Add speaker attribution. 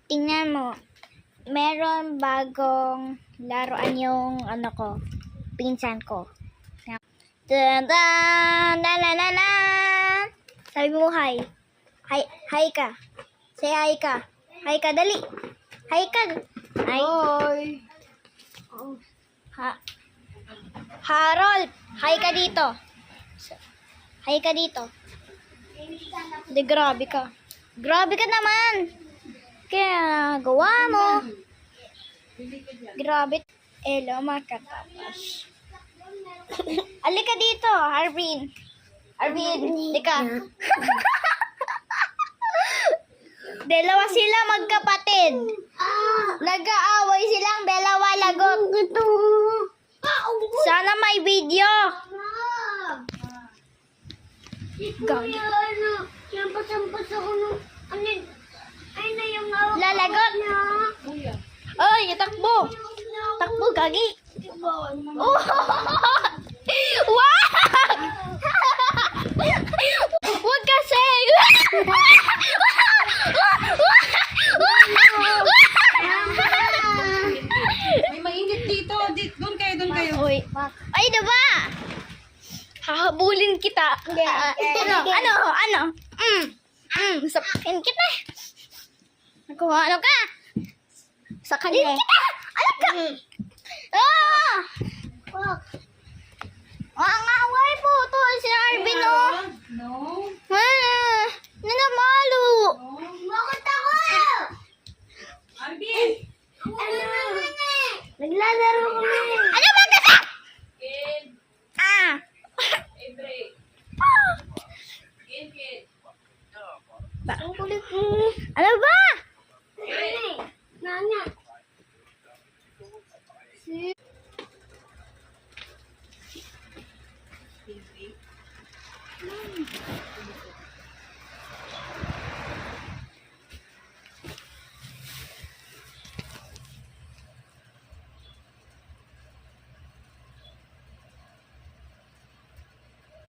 Speaker 1: Tingnan mo. Meron bagong laruan yung ano ko, pinsan ko. Dan dan dan dan dan dan. Sabi mo hi. Hi ka. Say hi ka. Hi ka, dali. Hi ka. Hi. Harold, hi ka dito. Hi ka dito. Di, grabe ka. Grabe ka naman. Kaya gawa mo. Grabe. Hello, makatapas. Alika dito, Arvin. Arvin, lika. Dalawa sila magkapatid. Nag-aaway silang dalawa lagot. Sana may video. Gagi. Lalagot. Oy, takbo. Takbo, gagi. Oh! Wow! Huwag kasi.
Speaker 2: May mainit dito. Doon kayo, doon kayo.
Speaker 1: Uy. Ay, diba? Hahabulin kita. Ano? Sapakin kita. Nakuha, ano ka? Sa kanya. Kita! Ano ka? Ah! Ang away po to si Arvin, no?
Speaker 2: No.
Speaker 1: Nanamalo.
Speaker 2: No.
Speaker 1: Bakit